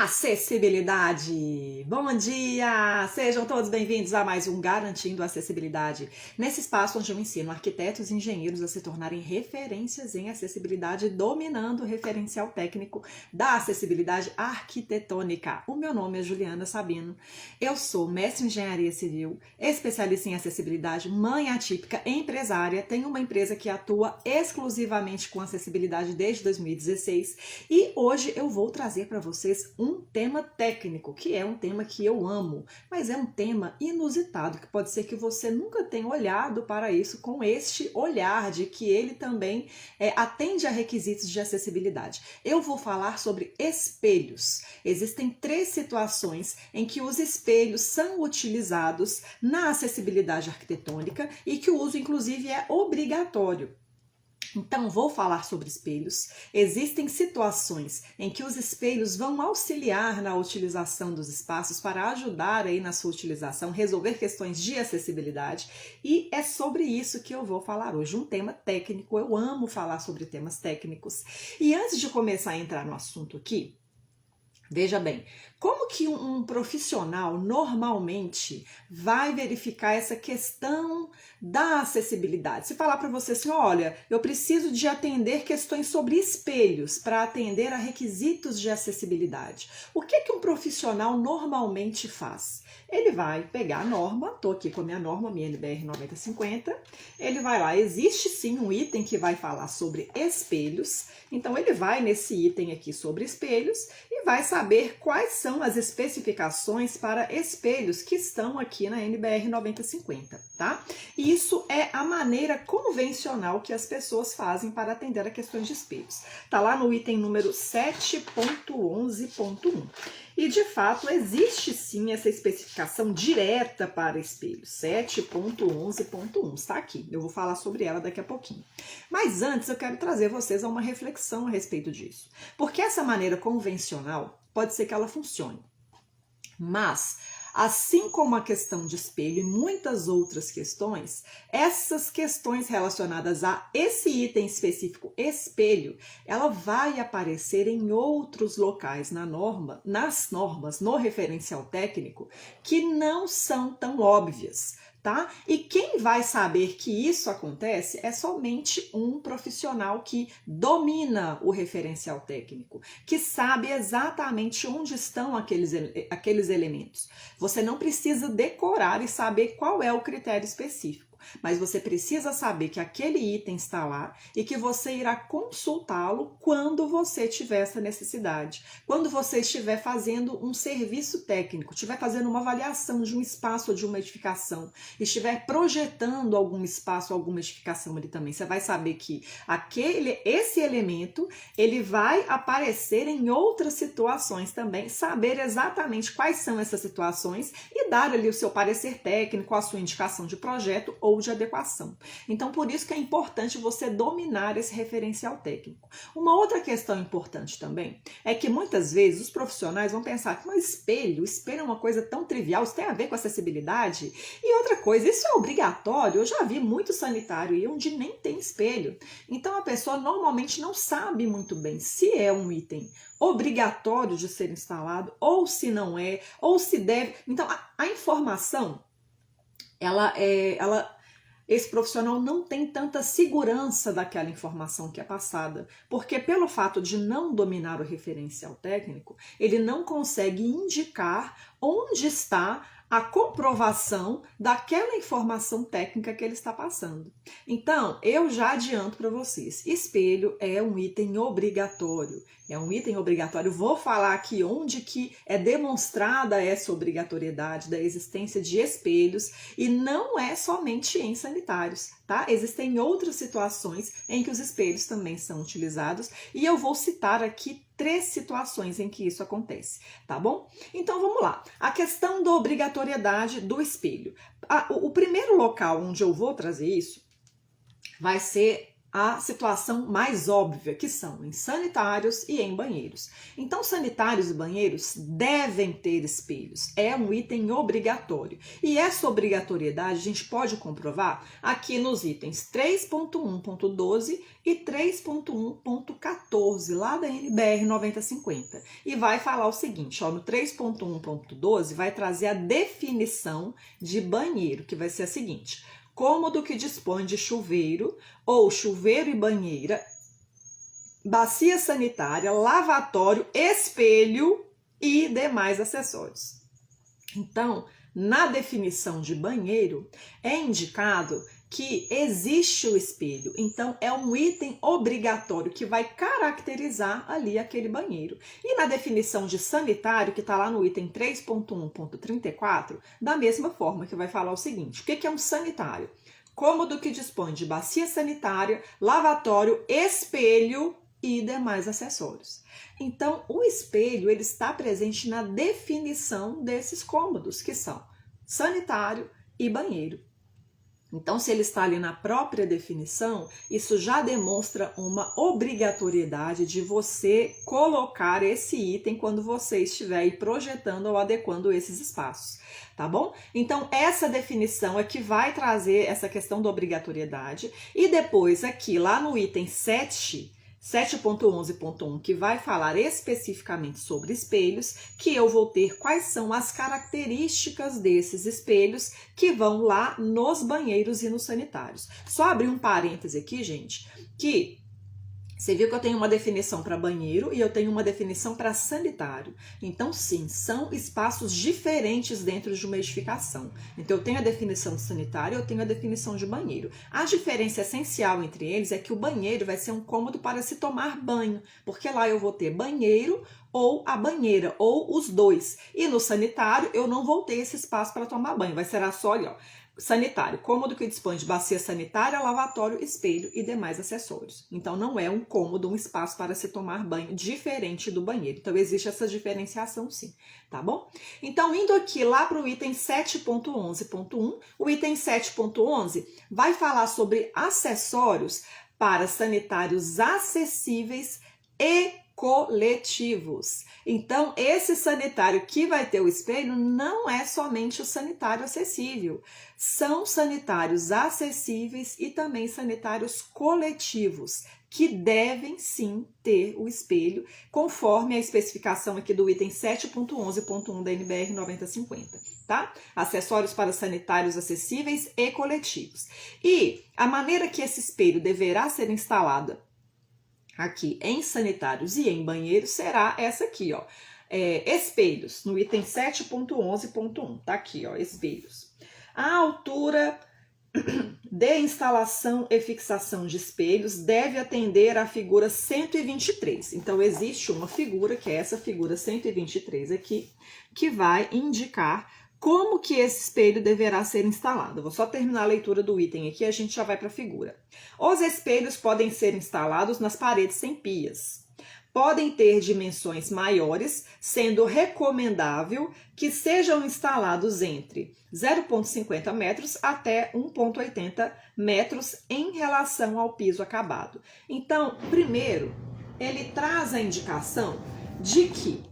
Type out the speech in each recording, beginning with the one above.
Acessibilidade! Bom dia! Sejam todos bem-vindos a mais um Garantindo Acessibilidade. Nesse espaço onde eu ensino arquitetos e engenheiros a se tornarem referências em acessibilidade, dominando o referencial técnico da acessibilidade arquitetônica. O meu nome é Juliana Sabino, eu sou mestre em engenharia civil, especialista em acessibilidade, mãe atípica, empresária, tenho uma empresa que atua exclusivamente com acessibilidade desde 2016 e hoje eu vou trazer para vocês um tema técnico, que é um tema que eu amo, mas é um tema inusitado, que pode ser que você nunca tenha olhado para isso com este olhar de que ele também atende a requisitos de acessibilidade. Eu vou falar sobre espelhos. Existem 3 situações em que os espelhos são utilizados na acessibilidade arquitetônica e que o uso, inclusive, é obrigatório. Então, vou falar sobre espelhos. Existem situações em que os espelhos vão auxiliar na utilização dos espaços para ajudar aí na sua utilização, resolver questões de acessibilidade. E é sobre isso que eu vou falar hoje, um tema técnico. Eu amo falar sobre temas técnicos. E antes de começar a entrar no assunto aqui, veja bem, como que um profissional normalmente vai verificar essa questão da acessibilidade? Se falar para você assim, olha, eu preciso de atender questões sobre espelhos para atender a requisitos de acessibilidade. O que que um profissional normalmente faz? Ele vai pegar a norma, estou aqui com a minha norma, minha NBR 9050, ele vai lá, existe sim um item que vai falar sobre espelhos, então ele vai nesse item aqui sobre espelhos e vai saber quais são as especificações para espelhos que estão aqui na NBR 9050, tá? E isso é a maneira convencional que as pessoas fazem para atender a questões de espelhos. Tá lá no item número 7.11.1. E, de fato, existe sim essa especificação direta para espelhos, 7.11.1, está aqui. Eu vou falar sobre ela daqui a pouquinho. Mas antes eu quero trazer vocês a uma reflexão a respeito disso. Porque essa maneira convencional pode ser que ela funcione, mas assim como a questão de espelho e muitas outras questões, essas questões relacionadas a esse item específico, espelho, ela vai aparecer em outros locais na norma, nas normas, no referencial técnico, que não são tão óbvias. Tá? E quem vai saber que isso acontece é somente um profissional que domina o referencial técnico, que sabe exatamente onde estão aqueles elementos. Você não precisa decorar e saber qual é o critério específico, mas você precisa saber que aquele item está lá e que você irá consultá-lo quando você tiver essa necessidade. Quando você estiver fazendo um serviço técnico, estiver fazendo uma avaliação de um espaço ou de uma edificação, estiver projetando algum espaço, alguma edificação ali também, você vai saber que esse elemento, ele vai aparecer em outras situações também, saber exatamente quais são essas situações e dar ali o seu parecer técnico, a sua indicação de projeto ou de adequação. Então, por isso que é importante você dominar esse referencial técnico. Uma outra questão importante também é que muitas vezes os profissionais vão pensar que espelho é uma coisa tão trivial, isso tem a ver com acessibilidade? E outra coisa, isso é obrigatório? Eu já vi muito sanitário aí onde nem tem espelho. Então, a pessoa normalmente não sabe muito bem se é um item obrigatório de ser instalado, ou se não é, ou se deve. Então, a informação, esse profissional não tem tanta segurança daquela informação que é passada, porque pelo fato de não dominar o referencial técnico, ele não consegue indicar onde está a comprovação daquela informação técnica que ele está passando. Então, eu já adianto para vocês, espelho é um item obrigatório. É um item obrigatório. Vou falar aqui onde que é demonstrada essa obrigatoriedade da existência de espelhos e não é somente em sanitários, tá? Existem outras situações em que os espelhos também são utilizados e eu vou citar aqui 3 situações em que isso acontece, tá bom? Então vamos lá. A questão da obrigatoriedade do espelho. O primeiro local onde eu vou trazer isso vai ser a situação mais óbvia, que são em sanitários e em banheiros. Então, sanitários e banheiros devem ter espelhos, é um item obrigatório. E essa obrigatoriedade a gente pode comprovar aqui nos itens 3.1.12 e 3.1.14, lá da NBR 9050. E vai falar o seguinte, ó, no 3.1.12 vai trazer a definição de banheiro, que vai ser a seguinte: cômodo que dispõe de chuveiro ou chuveiro e banheira, bacia sanitária, lavatório, espelho e demais acessórios. Então, na definição de banheiro, é indicado que existe o espelho. Então, é um item obrigatório que vai caracterizar ali aquele banheiro. E na definição de sanitário, que está lá no item 3.1.34, da mesma forma, que vai falar o seguinte: o que é um sanitário? Cômodo que dispõe de bacia sanitária, lavatório, espelho e demais acessórios. Então, o espelho ele está presente na definição desses cômodos, que são sanitário e banheiro. Então, se ele está ali na própria definição, isso já demonstra uma obrigatoriedade de você colocar esse item quando você estiver aí projetando ou adequando esses espaços, tá bom? Então, essa definição é que vai trazer essa questão da obrigatoriedade. E depois, aqui, lá no item 7.11.1, que vai falar especificamente sobre espelhos, que eu vou ter quais são as características desses espelhos que vão lá nos banheiros e nos sanitários. Só abrir um parêntese aqui, gente, que você viu que eu tenho uma definição para banheiro e eu tenho uma definição para sanitário. Então, sim, são espaços diferentes dentro de uma edificação. Então, eu tenho a definição de sanitário e eu tenho a definição de banheiro. A diferença essencial entre eles é que o banheiro vai ser um cômodo para se tomar banho, porque lá eu vou ter banheiro ou a banheira, ou os dois. E no sanitário, eu não vou ter esse espaço para tomar banho, vai ser só ali, ó. Sanitário, cômodo que dispõe de bacia sanitária, lavatório, espelho e demais acessórios. Então, não é um cômodo, um espaço para se tomar banho diferente do banheiro. Então, existe essa diferenciação sim, tá bom? Então, indo aqui lá para o item 7.11.1, o item 7.11 vai falar sobre acessórios para sanitários acessíveis e coletivos. Então, esse sanitário que vai ter o espelho não é somente o sanitário acessível, são sanitários acessíveis e também sanitários coletivos, que devem sim ter o espelho, conforme a especificação aqui do item 7.11.1 da NBR 9050, tá? Acessórios para sanitários acessíveis e coletivos. E a maneira que esse espelho deverá ser instalado aqui em sanitários e em banheiros será essa aqui, ó. Espelhos, no item 7.11.1, tá aqui, ó, espelhos. A altura de instalação e fixação de espelhos deve atender à figura 123. Então, existe uma figura, que é essa figura 123 aqui, que vai indicar como que esse espelho deverá ser instalado. Eu vou só terminar a leitura do item aqui e a gente já vai para a figura. Os espelhos podem ser instalados nas paredes sem pias. Podem ter dimensões maiores, sendo recomendável que sejam instalados entre 0,50 metros até 1,80 metros em relação ao piso acabado. Então, primeiro, ele traz a indicação de que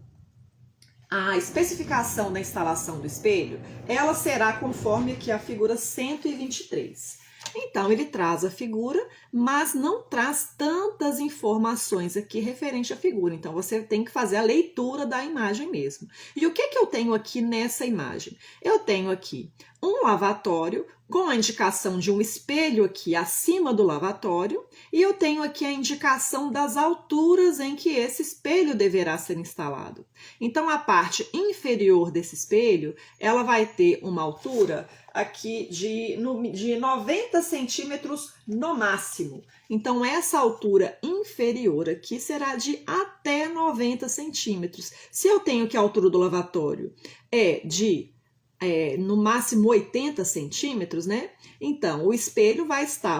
a especificação da instalação do espelho, ela será conforme aqui a figura 123. Então, ele traz a figura, mas não traz tantas informações aqui referente à figura. Então, você tem que fazer a leitura da imagem mesmo. E o que eu tenho aqui nessa imagem? Eu tenho aqui um lavatório com a indicação de um espelho aqui acima do lavatório e eu tenho aqui a indicação das alturas em que esse espelho deverá ser instalado. Então, a parte inferior desse espelho, ela vai ter uma altura aqui de 90 centímetros no máximo. Então, essa altura inferior aqui será de até 90 centímetros. Se eu tenho que a altura do lavatório é de no máximo 80 centímetros, né? Então, o espelho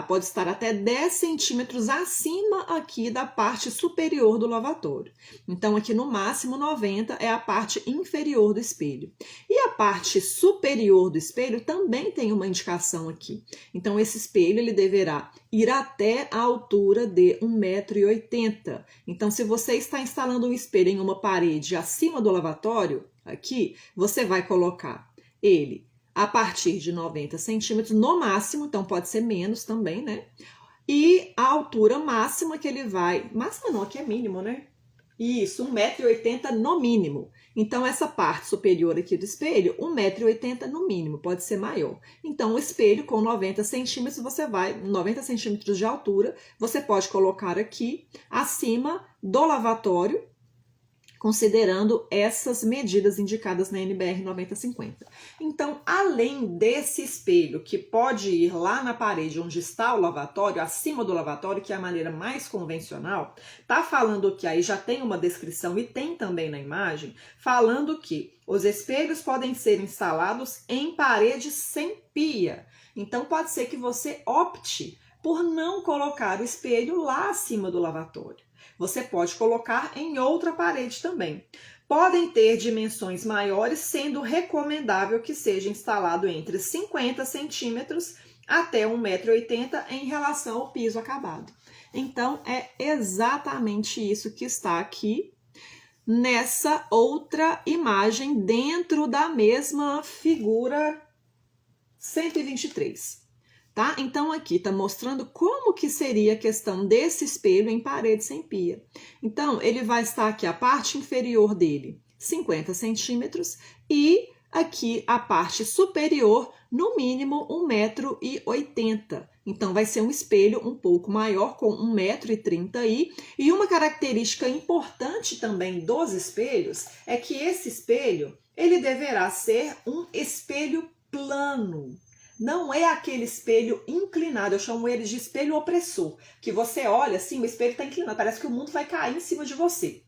pode estar até 10 centímetros acima aqui da parte superior do lavatório. Então, aqui no máximo 90 é a parte inferior do espelho. E a parte superior do espelho também tem uma indicação aqui. Então, esse espelho ele deverá ir até a altura de 1,80 m. Então, se você está instalando um espelho em uma parede acima do lavatório, aqui, você vai colocar ele a partir de 90 centímetros no máximo, então pode ser menos também, né? E a altura máxima que ele vai... Máxima não, aqui é mínimo, né? Isso, 1,80 m no mínimo. Então, essa parte superior aqui do espelho, 1,80 m no mínimo, pode ser maior. Então, o espelho com 90 centímetros, 90 centímetros de altura, você pode colocar aqui acima do lavatório, considerando essas medidas indicadas na NBR 9050. Então, além desse espelho, que pode ir lá na parede onde está o lavatório, acima do lavatório, que é a maneira mais convencional, tá falando que aí já tem uma descrição e tem também na imagem, falando que os espelhos podem ser instalados em paredes sem pia. Então, pode ser que você opte por não colocar o espelho lá acima do lavatório. Você pode colocar em outra parede também. Podem ter dimensões maiores, sendo recomendável que seja instalado entre 50 centímetros até 1,80 m em relação ao piso acabado. Então, é exatamente isso que está aqui nessa outra imagem dentro da mesma figura 123. Tá? Então, aqui está mostrando como que seria a questão desse espelho em parede sem pia. Então, ele vai estar aqui a parte inferior dele, 50 centímetros, e aqui a parte superior, no mínimo 1,80 m. Então, vai ser um espelho um pouco maior, com 1,30 m aí. E uma característica importante também dos espelhos é que esse espelho, ele deverá ser um espelho plano. Não é aquele espelho inclinado, eu chamo ele de espelho opressor, que você olha assim, o espelho está inclinado, parece que o mundo vai cair em cima de você.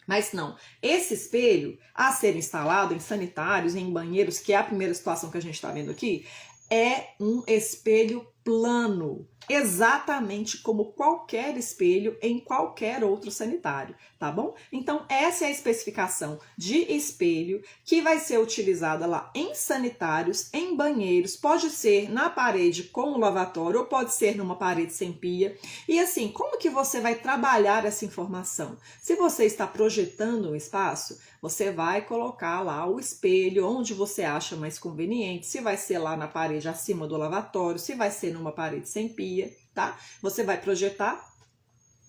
Mas não, esse espelho, a ser instalado em sanitários, em banheiros, que é a primeira situação que a gente está vendo aqui, é um espelho plano, exatamente como qualquer espelho em qualquer outro sanitário, tá bom? Então, essa é a especificação de espelho que vai ser utilizada lá em sanitários, em banheiros, pode ser na parede com o lavatório ou pode ser numa parede sem pia. E assim, como que você vai trabalhar essa informação? Se você está projetando um espaço, você vai colocar lá o espelho onde você acha mais conveniente, se vai ser lá na parede acima do lavatório, se vai ser numa parede sem pia, tá? Você vai projetar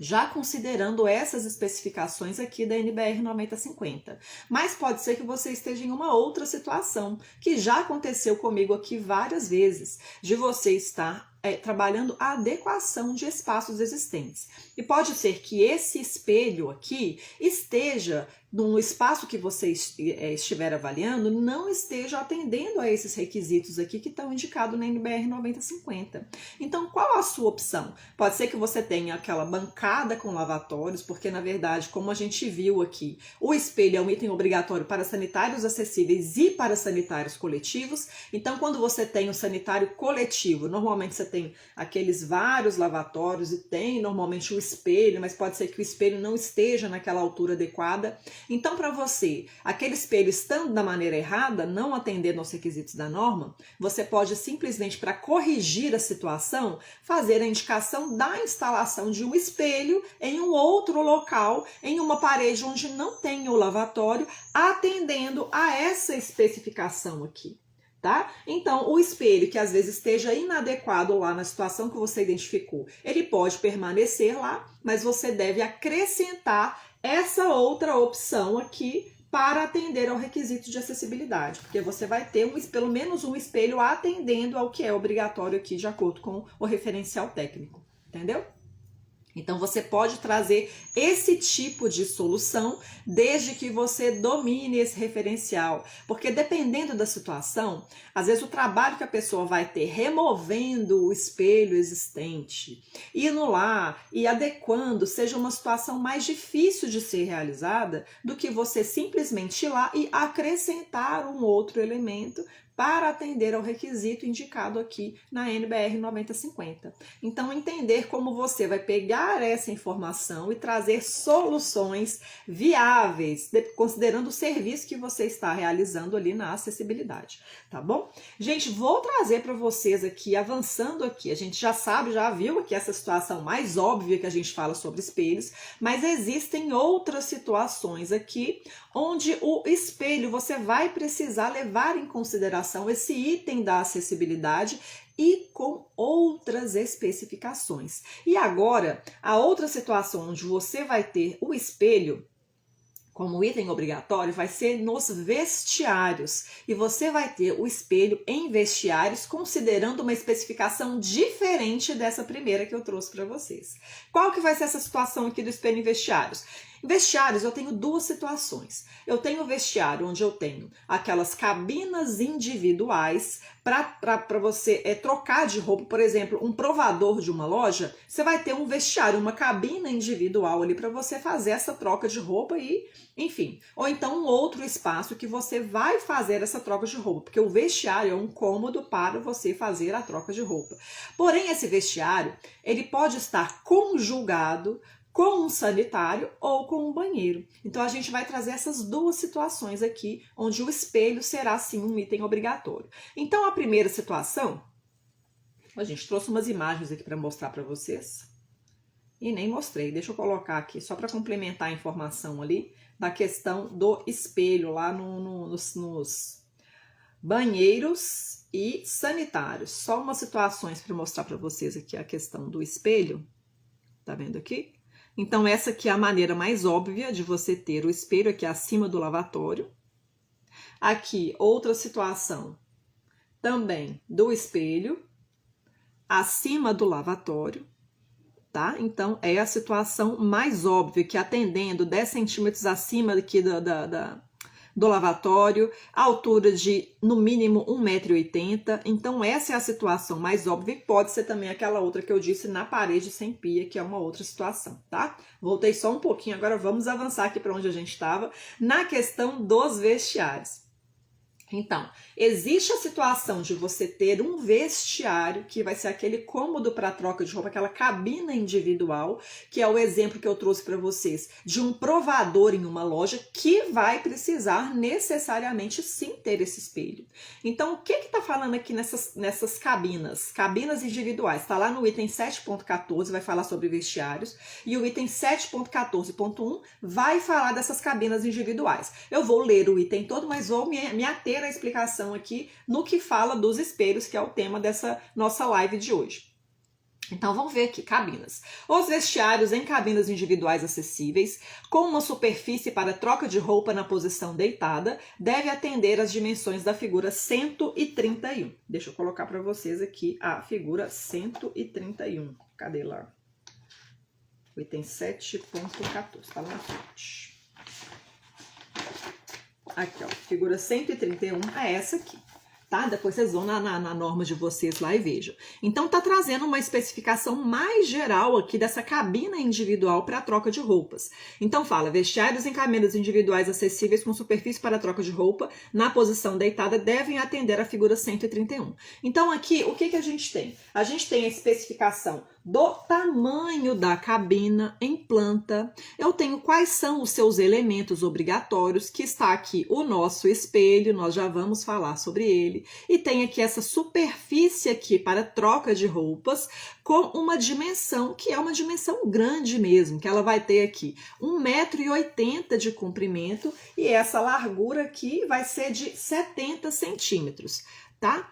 já considerando essas especificações aqui da NBR 9050. Mas pode ser que você esteja em uma outra situação, que já aconteceu comigo aqui várias vezes, de você estar trabalhando a adequação de espaços existentes. E pode ser que esse espelho aqui esteja no espaço que você estiver avaliando, não esteja atendendo a esses requisitos aqui que estão indicados na NBR 9050. Então, qual a sua opção? Pode ser que você tenha aquela bancada com lavatórios, porque na verdade, como a gente viu aqui, o espelho é um item obrigatório para sanitários acessíveis e para sanitários coletivos. Então, quando você tem um sanitário coletivo, normalmente você tem aqueles vários lavatórios e tem normalmente o espelho, mas pode ser que o espelho não esteja naquela altura adequada. Então, para você, aquele espelho estando da maneira errada, não atendendo aos requisitos da norma, você pode simplesmente, para corrigir a situação, fazer a indicação da instalação de um espelho em um outro local, em uma parede onde não tem o lavatório, atendendo a essa especificação aqui. Tá? Então, o espelho que às vezes esteja inadequado lá na situação que você identificou, ele pode permanecer lá, mas você deve acrescentar essa outra opção aqui para atender ao requisito de acessibilidade, porque você vai ter pelo menos um espelho atendendo ao que é obrigatório aqui de acordo com o referencial técnico, entendeu? Então, você pode trazer esse tipo de solução desde que você domine esse referencial. Porque dependendo da situação, às vezes o trabalho que a pessoa vai ter removendo o espelho existente, indo lá e adequando, seja uma situação mais difícil de ser realizada do que você simplesmente ir lá e acrescentar um outro elemento para atender ao requisito indicado aqui na NBR 9050. Então, entender como você vai pegar essa informação e trazer soluções viáveis, considerando o serviço que você está realizando ali na acessibilidade, tá bom? Gente, vou trazer para vocês aqui, avançando aqui, a gente já sabe, já viu aqui essa situação mais óbvia que a gente fala sobre espelhos, mas existem outras situações aqui onde o espelho você vai precisar levar em consideração esse item da acessibilidade e com outras especificações. E agora, a outra situação onde você vai ter o espelho como item obrigatório vai ser nos vestiários. E você vai ter o espelho em vestiários considerando uma especificação diferente dessa primeira que eu trouxe para vocês. Qual que vai ser essa situação aqui do espelho em vestiários? Em vestiários eu tenho duas situações. Eu tenho o vestiário onde eu tenho aquelas cabinas individuais para você trocar de roupa. Por exemplo, um provador de uma loja, você vai ter um vestiário, uma cabina individual ali para você fazer essa troca de roupa e, enfim. Ou então um outro espaço que você vai fazer essa troca de roupa, porque o vestiário é um cômodo para você fazer a troca de roupa. Porém, esse vestiário, ele pode estar conjugado com um sanitário ou com um banheiro. Então, a gente vai trazer essas duas situações aqui, onde o espelho será, sim, um item obrigatório. Então, a primeira situação, a gente trouxe umas imagens aqui para mostrar para vocês, e nem mostrei, deixa eu colocar aqui, só para complementar a informação ali, da questão do espelho lá nos banheiros e sanitários. Só umas situações para mostrar para vocês aqui a questão do espelho, tá vendo aqui? Então, essa aqui é a maneira mais óbvia de você ter o espelho aqui acima do lavatório. Aqui, outra situação também do espelho acima do lavatório, tá? Então, é a situação mais óbvia, que atendendo 10 centímetros acima aqui do lavatório, a altura de, no mínimo, 1,80 m. Então, essa é a situação mais óbvia e pode ser também aquela outra que eu disse na parede sem pia, que é uma outra situação, tá? Voltei só um pouquinho, agora vamos avançar aqui para onde a gente estava, na questão dos vestiários. Então, existe a situação de você ter um vestiário, que vai ser aquele cômodo para troca de roupa, aquela cabina individual, que é o exemplo que eu trouxe para vocês, de um provador em uma loja, que vai precisar necessariamente sim ter esse espelho. Então, o que está falando aqui nessas cabinas? Cabinas individuais, está lá no item 7.14, vai falar sobre vestiários, e o item 7.14.1 vai falar dessas cabinas individuais. Eu vou ler o item todo, mas vou me ater a explicação aqui no que fala dos espelhos, que é o tema dessa nossa live de hoje. Então, vamos ver aqui, cabinas. Os vestiários em cabinas individuais acessíveis, com uma superfície para troca de roupa na posição deitada, deve atender às dimensões da figura 131. Deixa eu colocar para vocês aqui a figura 131. Cadê lá? O item 7.14, tá lá na frente. Aqui, ó, figura 131 é essa aqui, tá? Depois vocês vão na norma de vocês lá e vejam. Então, tá trazendo uma especificação mais geral aqui dessa cabina individual para troca de roupas. Então, fala, vestiários em cabinas individuais acessíveis com superfície para troca de roupa na posição deitada devem atender a figura 131. Então, aqui, o que a gente tem? A gente tem a especificação do tamanho da cabina em planta. Eu tenho quais são os seus elementos obrigatórios, que está aqui o nosso espelho, nós já vamos falar sobre ele. E tem aqui essa superfície aqui para troca de roupas, com uma dimensão, que é uma dimensão grande mesmo, que ela vai ter aqui 1,80 m de comprimento, e essa largura aqui vai ser de 70 centímetros, tá?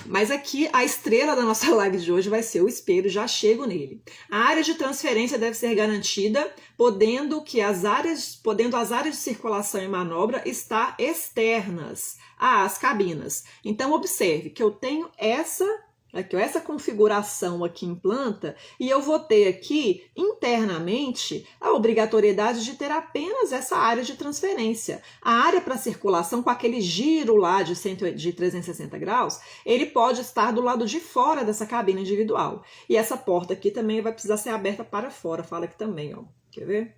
Mas aqui a estrela da nossa live de hoje vai ser o espelho, já chego nele. A área de transferência deve ser garantida, podendo as áreas de circulação e manobra estar externas às cabinas. Então, observe que eu tenho essa Aqui, ó, essa configuração aqui em planta, e eu vou ter aqui internamente a obrigatoriedade de ter apenas essa área de transferência. A área para circulação, com aquele giro lá de 360 graus, ele pode estar do lado de fora dessa cabine individual. E essa porta aqui também vai precisar ser aberta para fora, fala aqui também, ó. Quer ver?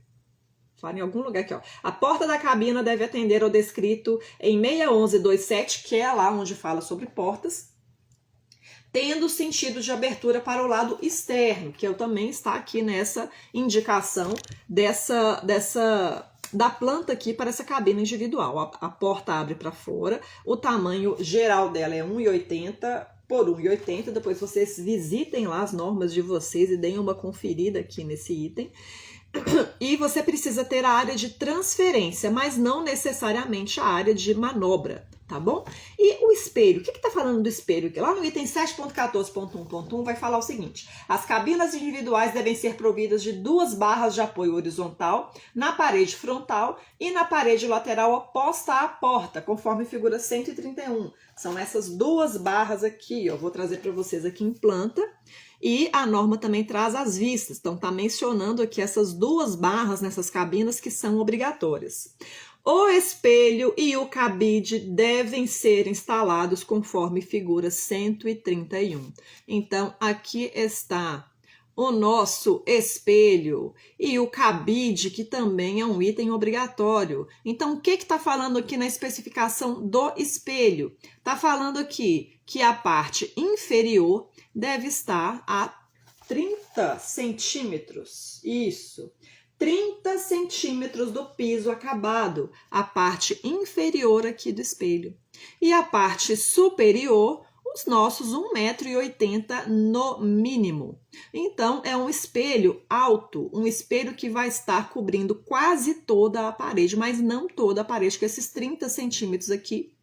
Fala em algum lugar aqui, ó. A porta da cabina deve atender ao descrito em 61127, que é lá onde fala sobre portas, tendo sentido de abertura para o lado externo, que eu também está aqui nessa indicação da planta aqui para essa cabine individual. A porta abre para fora, o tamanho geral dela é 1,80 por 1,80. Depois vocês visitem lá as normas de vocês e deem uma conferida aqui nesse item. E você precisa ter a área de transferência, mas não necessariamente a área de manobra, tá bom? E o espelho, o que está falando do espelho? Lá no item 7.14.1.1 vai falar o seguinte: as cabinas individuais devem ser providas de 2 barras de apoio horizontal na parede frontal e na parede lateral oposta à porta, conforme figura 131. São essas 2 barras aqui, ó, vou trazer para vocês aqui em planta. E a norma também traz as vistas, então está mencionando aqui essas 2 barras nessas cabinas que são obrigatórias. O espelho e o cabide devem ser instalados conforme figura 131. Então, aqui está o nosso espelho e o cabide, que também é um item obrigatório. Então, o que está falando aqui na especificação do espelho? Está falando aqui que a parte inferior deve estar a 30 centímetros. Isso. 30 centímetros do piso acabado, a parte inferior aqui do espelho. E a parte superior, os nossos 1,80 m no mínimo. Então, é um espelho alto, um espelho que vai estar cobrindo quase toda a parede, mas não toda a parede, que esses 30 centímetros aqui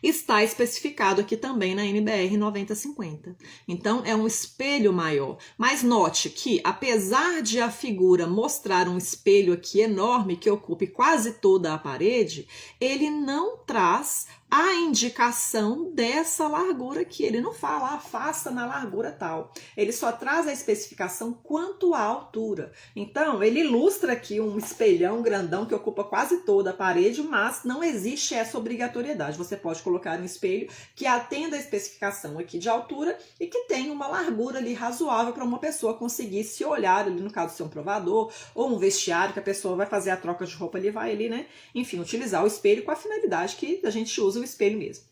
está especificado aqui também na NBR 9050. Então, é um espelho maior. Mas note que, apesar de a figura mostrar um espelho aqui enorme que ocupe quase toda a parede, ele não traz a indicação dessa largura aqui. Ele não fala, faça na largura tal. Ele só traz a especificação quanto à altura. Então, ele ilustra aqui um espelhão grandão que ocupa quase toda a parede, mas não existe essa obrigatoriedade. Você pode colocar um espelho que atenda a especificação aqui de altura e que tenha uma largura ali razoável para uma pessoa conseguir se olhar ali, no caso de ser um provador ou um vestiário, que a pessoa vai fazer a troca de roupa ali, vai ali, né? Enfim, utilizar o espelho com a finalidade que a gente usa o espelho mesmo.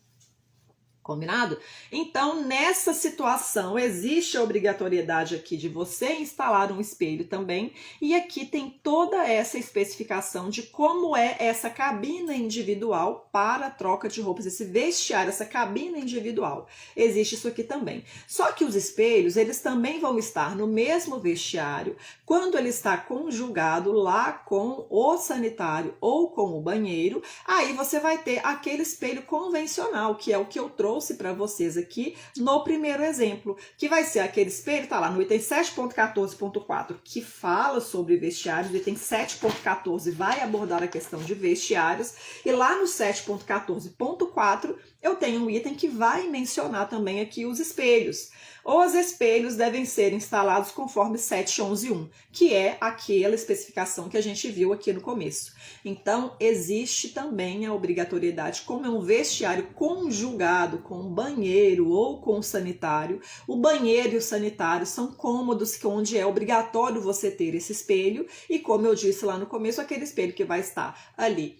Combinado? Então, nessa situação, existe a obrigatoriedade aqui de você instalar um espelho também, e aqui tem toda essa especificação de como é essa cabina individual para a troca de roupas, esse vestiário, essa cabina individual. Existe isso aqui também. Só que os espelhos, eles também vão estar no mesmo vestiário quando ele está conjugado lá com o sanitário ou com o banheiro. Aí você vai ter aquele espelho convencional, que é o que eu trouxe para vocês aqui no primeiro exemplo, que vai ser aquele espelho, tá lá no item 7.14.4, que fala sobre vestiários. O item 7.14 vai abordar a questão de vestiários, e lá no 7.14.4 eu tenho um item que vai mencionar também aqui os espelhos. Os espelhos devem ser instalados conforme 7.11.1, que é aquela especificação que a gente viu aqui no começo. Então, existe também a obrigatoriedade, como é um vestiário conjugado com banheiro ou com sanitário. O banheiro e o sanitário são cômodos, onde é obrigatório você ter esse espelho, e como eu disse lá no começo, aquele espelho que vai estar ali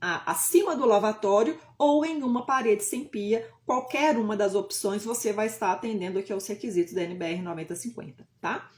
acima do lavatório ou em uma parede sem pia. Qualquer uma das opções você vai estar atendendo aqui aos requisitos da NBR 9050, tá?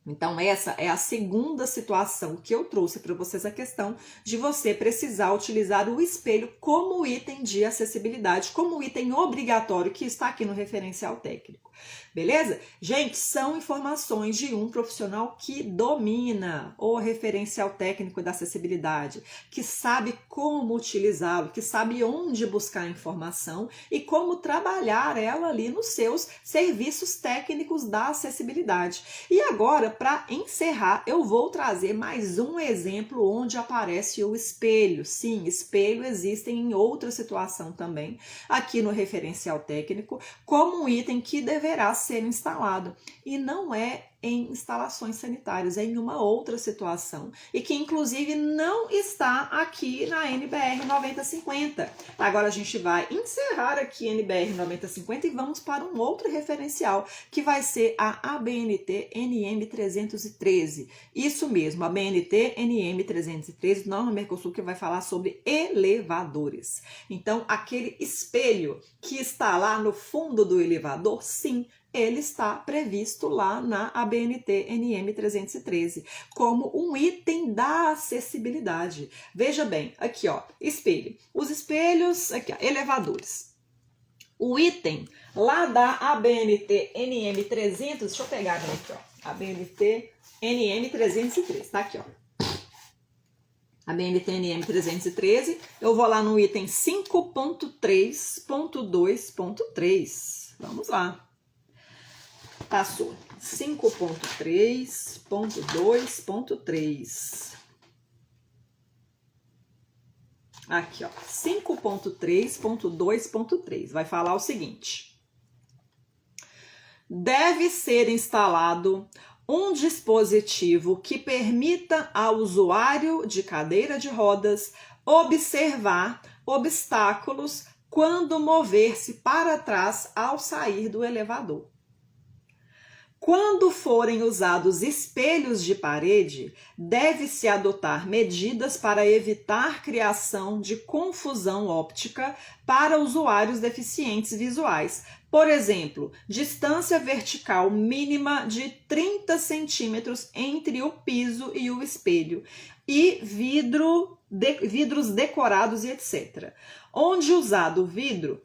Então, essa é a segunda situação que eu trouxe para vocês, a questão de você precisar utilizar o espelho como item de acessibilidade, como item obrigatório que está aqui no referencial técnico. Beleza? Gente, são informações de um profissional que domina o referencial técnico da acessibilidade, que sabe como utilizá-lo, que sabe onde buscar informação e como trabalhar ela ali nos seus serviços técnicos da acessibilidade. E agora, agora, para encerrar, eu vou trazer mais um exemplo onde aparece o espelho. Sim, espelho existem em outra situação também, aqui no referencial técnico, como um item que deverá ser instalado. E não é em instalações sanitárias, é em uma outra situação, e que inclusive não está aqui na NBR 9050. Agora a gente vai encerrar aqui a NBR 9050 e vamos para um outro referencial, que vai ser a ABNT NM 313. Isso mesmo, a ABNT NM 313, norma Mercosul, que vai falar sobre elevadores. Então, aquele espelho que está lá no fundo do elevador, sim, ele está previsto lá na ABNT NM 313 como um item da acessibilidade. Veja bem, aqui ó, espelho. Os espelhos, aqui ó, elevadores. O item lá da ABNT NM 300, deixa eu pegar aqui ó, ABNT NM 313, tá aqui ó. ABNT NM 313, eu vou lá no item 5.3.2.3. Vamos lá. Passou 5.3.2.3. Aqui, ó, 5.3.2.3. Vai falar o seguinte: deve ser instalado um dispositivo que permita ao usuário de cadeira de rodas observar obstáculos quando mover-se para trás ao sair do elevador. Quando forem usados espelhos de parede, deve-se adotar medidas para evitar criação de confusão óptica para usuários deficientes visuais. Por exemplo, distância vertical mínima de 30 centímetros entre o piso e o espelho e vidros decorados e etc. Onde usado o vidro,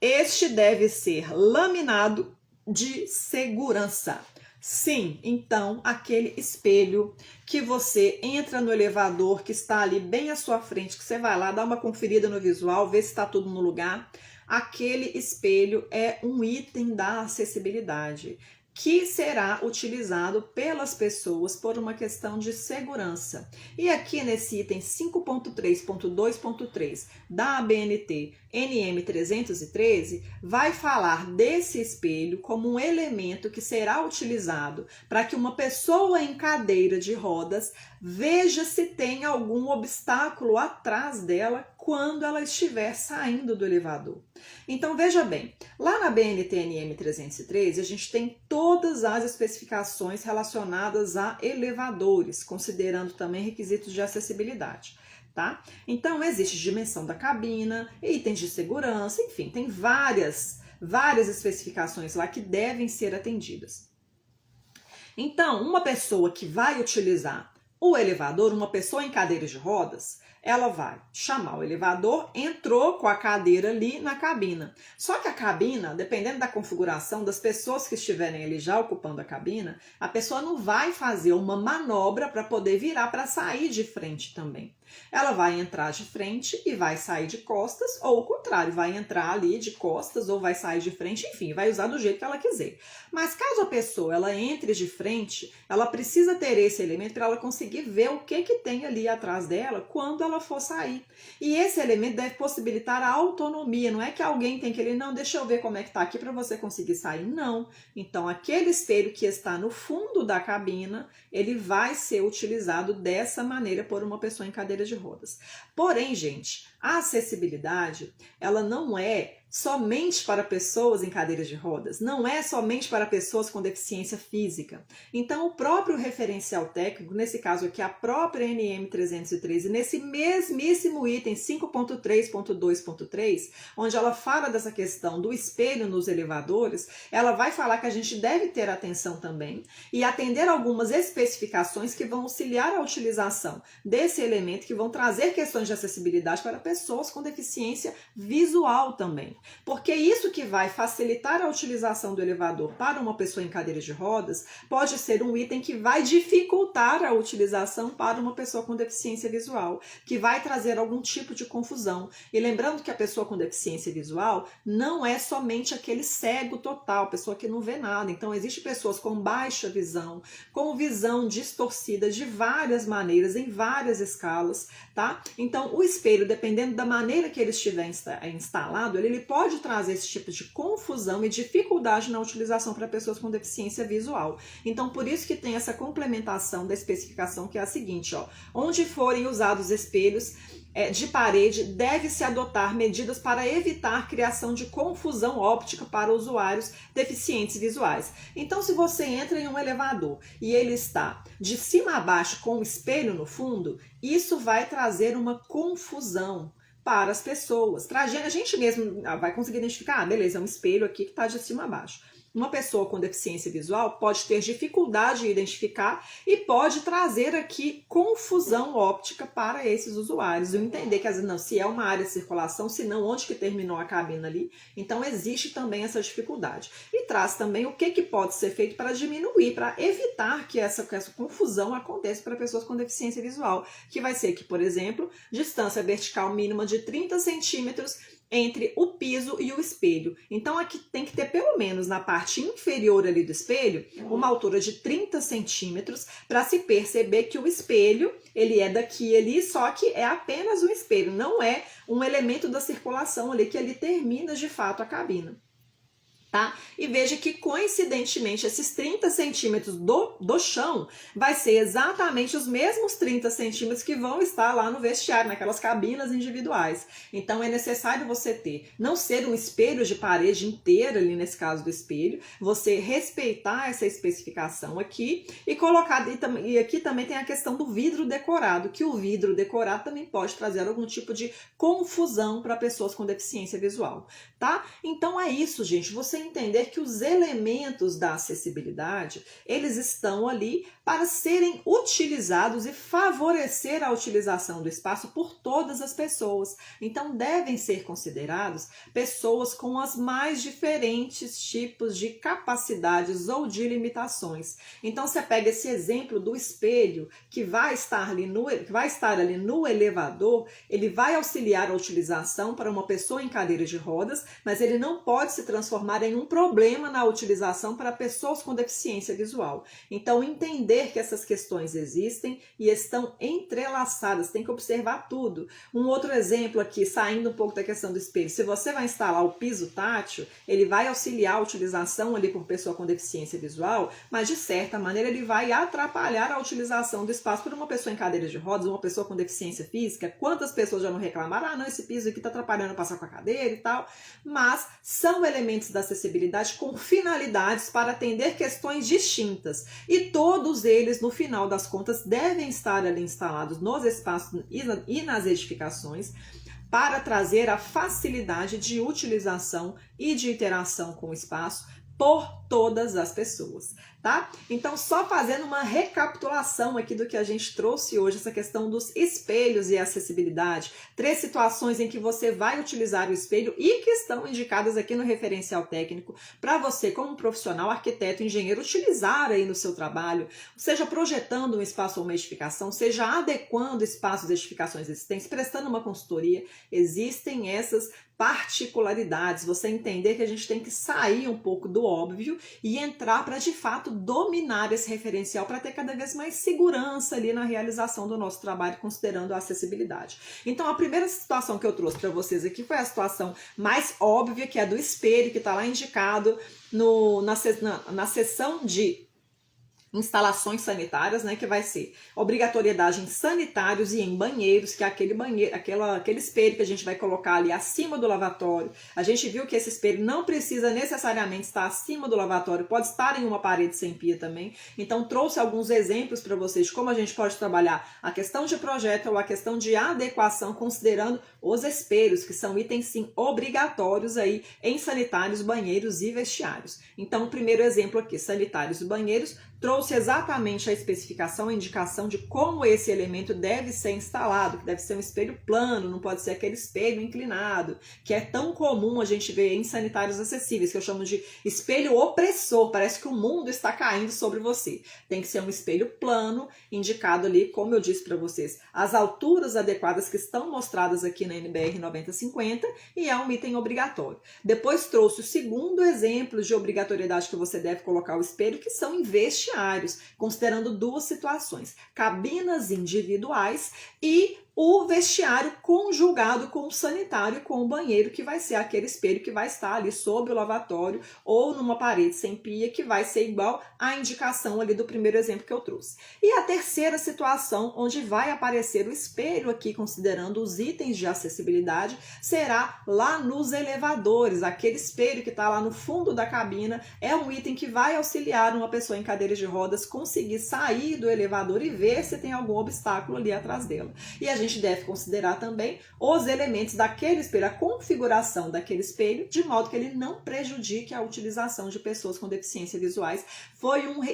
este deve ser laminado de segurança. Sim, então aquele espelho que você entra no elevador, que está ali bem à sua frente, que você vai lá, dá uma conferida no visual, vê se está tudo no lugar. Aquele espelho é um item da acessibilidade que será utilizado pelas pessoas por uma questão de segurança. E aqui nesse item 5.3.2.3 da ABNT NM 313 vai falar desse espelho como um elemento que será utilizado para que uma pessoa em cadeira de rodas veja se tem algum obstáculo atrás dela quando ela estiver saindo do elevador. Então veja bem, lá na ABNT NM 313 a gente tem todas as especificações relacionadas a elevadores, considerando também requisitos de acessibilidade. Tá? Então existe dimensão da cabina, itens de segurança, enfim, tem várias especificações lá que devem ser atendidas. Então, uma pessoa que vai utilizar o elevador, uma pessoa em cadeira de rodas, ela vai chamar o elevador, entrou com a cadeira ali na cabina. Só que a cabina, dependendo da configuração das pessoas que estiverem ali já ocupando a cabina, a pessoa não vai fazer uma manobra para poder virar para sair de frente também. Ela vai entrar de frente e vai sair de costas, ou o contrário, vai entrar ali de costas ou vai sair de frente, enfim, vai usar do jeito que ela quiser. Mas caso a pessoa ela entre de frente, ela precisa ter esse elemento para ela conseguir ver o que tem ali atrás dela quando ela for sair. E esse elemento deve possibilitar a autonomia, não é que alguém tem que ele, não, deixa eu ver como é que tá aqui para você conseguir sair, não. Então, aquele espelho que está no fundo da cabina, ele vai ser utilizado dessa maneira por uma pessoa em cadeira de rodas. Porém, gente, a acessibilidade, ela não é somente para pessoas em cadeiras de rodas, não é somente para pessoas com deficiência física. Então, o próprio referencial técnico, nesse caso aqui, a própria NM 313, nesse mesmíssimo item 5.3.2.3, onde ela fala dessa questão do espelho nos elevadores, ela vai falar que a gente deve ter atenção também e atender algumas especificações que vão auxiliar a utilização desse elemento, que vão trazer questões de acessibilidade para pessoas com deficiência visual também. Porque isso que vai facilitar a utilização do elevador para uma pessoa em cadeira de rodas pode ser um item que vai dificultar a utilização para uma pessoa com deficiência visual, que vai trazer algum tipo de confusão. E lembrando que a pessoa com deficiência visual não é somente aquele cego total, pessoa que não vê nada. Então, existem pessoas com baixa visão, com visão distorcida de várias maneiras, em várias escalas, tá? Então, o espelho, dependendo da maneira que ele estiver instalado, ele pode trazer esse tipo de confusão e dificuldade na utilização para pessoas com deficiência visual. Então, por isso que tem essa complementação da especificação, que é a seguinte, ó, onde forem usados espelhos de parede, deve-se adotar medidas para evitar a criação de confusão óptica para usuários deficientes visuais. Então, se você entra em um elevador e ele está de cima a baixo com um espelho no fundo, isso vai trazer uma confusão para as pessoas. A gente mesmo vai conseguir identificar, beleza, é um espelho aqui que está de cima a baixo. Uma pessoa com deficiência visual pode ter dificuldade em identificar e pode trazer aqui confusão óptica para esses usuários. Eu entender que, às vezes, não, se é uma área de circulação, se não, onde que terminou a cabina ali. Então, existe também essa dificuldade. E traz também o que pode ser feito para diminuir, para evitar que essa confusão aconteça para pessoas com deficiência visual. Que vai ser que, por exemplo, distância vertical mínima de 30 centímetros entre o piso e o espelho. Então, aqui tem que ter pelo menos na parte inferior ali do espelho, uma altura de 30 centímetros para se perceber que o espelho, ele é daqui ali, só que é apenas um espelho, não é um elemento da circulação ali que ele termina de fato a cabina. Tá? E veja que, coincidentemente, esses 30 centímetros do chão vai ser exatamente os mesmos 30 centímetros que vão estar lá no vestiário, naquelas cabinas individuais. Então, é necessário você não ser um espelho de parede inteira, ali nesse caso do espelho, você respeitar essa especificação aqui e colocar, e aqui também tem a questão do vidro decorado, que o vidro decorado também pode trazer algum tipo de confusão para pessoas com deficiência visual, tá? Então, é isso, gente, você entender que os elementos da acessibilidade, eles estão ali para serem utilizados e favorecer a utilização do espaço por todas as pessoas. Então, devem ser considerados pessoas com os mais diferentes tipos de capacidades ou de limitações. Então, você pega esse exemplo do espelho que vai estar ali no elevador, ele vai auxiliar a utilização para uma pessoa em cadeira de rodas, mas ele não pode se transformar em um problema na utilização para pessoas com deficiência visual. Então, entender que essas questões existem e estão entrelaçadas, tem que observar tudo. Um outro exemplo aqui, saindo um pouco da questão do espelho, se você vai instalar o piso tátil, ele vai auxiliar a utilização ali por pessoa com deficiência visual, mas de certa maneira ele vai atrapalhar a utilização do espaço por uma pessoa em cadeira de rodas, uma pessoa com deficiência física. Quantas pessoas já não reclamaram, não, esse piso aqui está atrapalhando passar com a cadeira e tal, mas são elementos da acessibilidade com finalidades para atender questões distintas e todos eles, no final das contas, devem estar ali instalados nos espaços e nas edificações para trazer a facilidade de utilização e de interação com o espaço por todas as pessoas, tá? Então, só fazendo uma recapitulação aqui do que a gente trouxe hoje, essa questão dos espelhos e acessibilidade, 3 situações em que você vai utilizar o espelho e que estão indicadas aqui no referencial técnico para você, como profissional, arquiteto, engenheiro, utilizar aí no seu trabalho, seja projetando um espaço ou uma edificação, seja adequando espaços e edificações existentes, prestando uma consultoria. Existem essas particularidades, você entender que a gente tem que sair um pouco do óbvio e entrar para, de fato, dominar esse referencial para ter cada vez mais segurança ali na realização do nosso trabalho, considerando a acessibilidade. Então, a primeira situação que eu trouxe para vocês aqui foi a situação mais óbvia, que é do espelho, que está lá indicado na seção de instalações sanitárias, né, que vai ser obrigatoriedade em sanitários e em banheiros, que é aquele espelho que a gente vai colocar ali acima do lavatório. A gente viu que esse espelho não precisa necessariamente estar acima do lavatório, pode estar em uma parede sem pia também. Então, trouxe alguns exemplos para vocês de como a gente pode trabalhar a questão de projeto ou a questão de adequação, considerando os espelhos, que são itens, sim, obrigatórios aí em sanitários, banheiros e vestiários. Então, o primeiro exemplo aqui, sanitários e banheiros, trouxe exatamente a especificação, a indicação de como esse elemento deve ser instalado, que deve ser um espelho plano, não pode ser aquele espelho inclinado, que é tão comum a gente ver em sanitários acessíveis, que eu chamo de espelho opressor, parece que o mundo está caindo sobre você. Tem que ser um espelho plano, indicado ali, como eu disse para vocês, as alturas adequadas que estão mostradas aqui na NBR 9050, e é um item obrigatório. Depois trouxe o segundo exemplo de obrigatoriedade que você deve colocar o espelho, que são em vestiários, considerando duas situações: cabinas individuais e o vestiário conjugado com o sanitário e com o banheiro, que vai ser aquele espelho que vai estar ali sobre o lavatório ou numa parede sem pia, que vai ser igual à indicação ali do primeiro exemplo que eu trouxe. E a terceira situação, onde vai aparecer o espelho aqui, considerando os itens de acessibilidade, será lá nos elevadores. Aquele espelho que está lá no fundo da cabina é um item que vai auxiliar uma pessoa em cadeira de rodas conseguir sair do elevador e ver se tem algum obstáculo ali atrás dela. E a gente deve considerar também os elementos daquele espelho, a configuração daquele espelho, de modo que ele não prejudique a utilização de pessoas com deficiência visuais.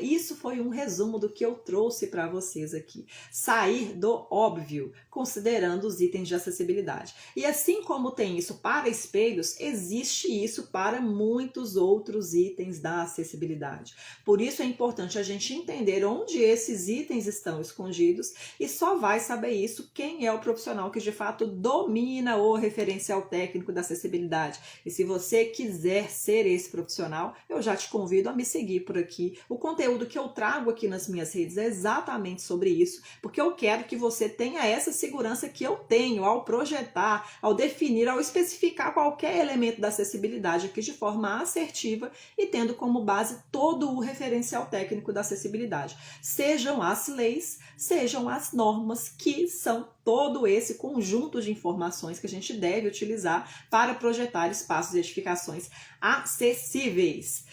Isso foi um resumo do que eu trouxe para vocês aqui. Sair do óbvio, considerando os itens de acessibilidade. E assim como tem isso para espelhos, existe isso para muitos outros itens da acessibilidade. Por isso é importante a gente entender onde esses itens estão escondidos, e só vai saber isso quem é o profissional que de fato domina o referencial técnico da acessibilidade. E se você quiser ser esse profissional, eu já te convido a me seguir por aqui. O conteúdo que eu trago aqui nas minhas redes é exatamente sobre isso, porque eu quero que você tenha essa segurança que eu tenho ao projetar, ao definir, ao especificar qualquer elemento da acessibilidade aqui de forma assertiva e tendo como base todo o referencial técnico da acessibilidade. Sejam as leis, sejam as normas, que são todo esse conjunto de informações que a gente deve utilizar para projetar espaços e edificações acessíveis.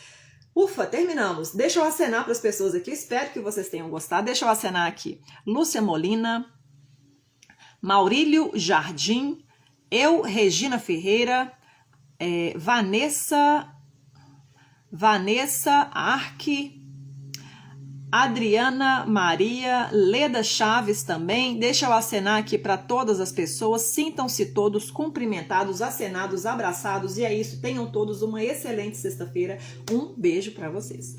Ufa, terminamos. Deixa eu acenar para as pessoas aqui, espero que vocês tenham gostado. Deixa eu acenar aqui. Lúcia Molina, Maurílio Jardim, eu, Regina Ferreira, Vanessa Arque, Adriana Maria, Leda Chaves também. Deixa eu acenar aqui para todas as pessoas. Sintam-se todos cumprimentados, acenados, abraçados. E é isso. Tenham todos uma excelente sexta-feira. Um beijo para vocês.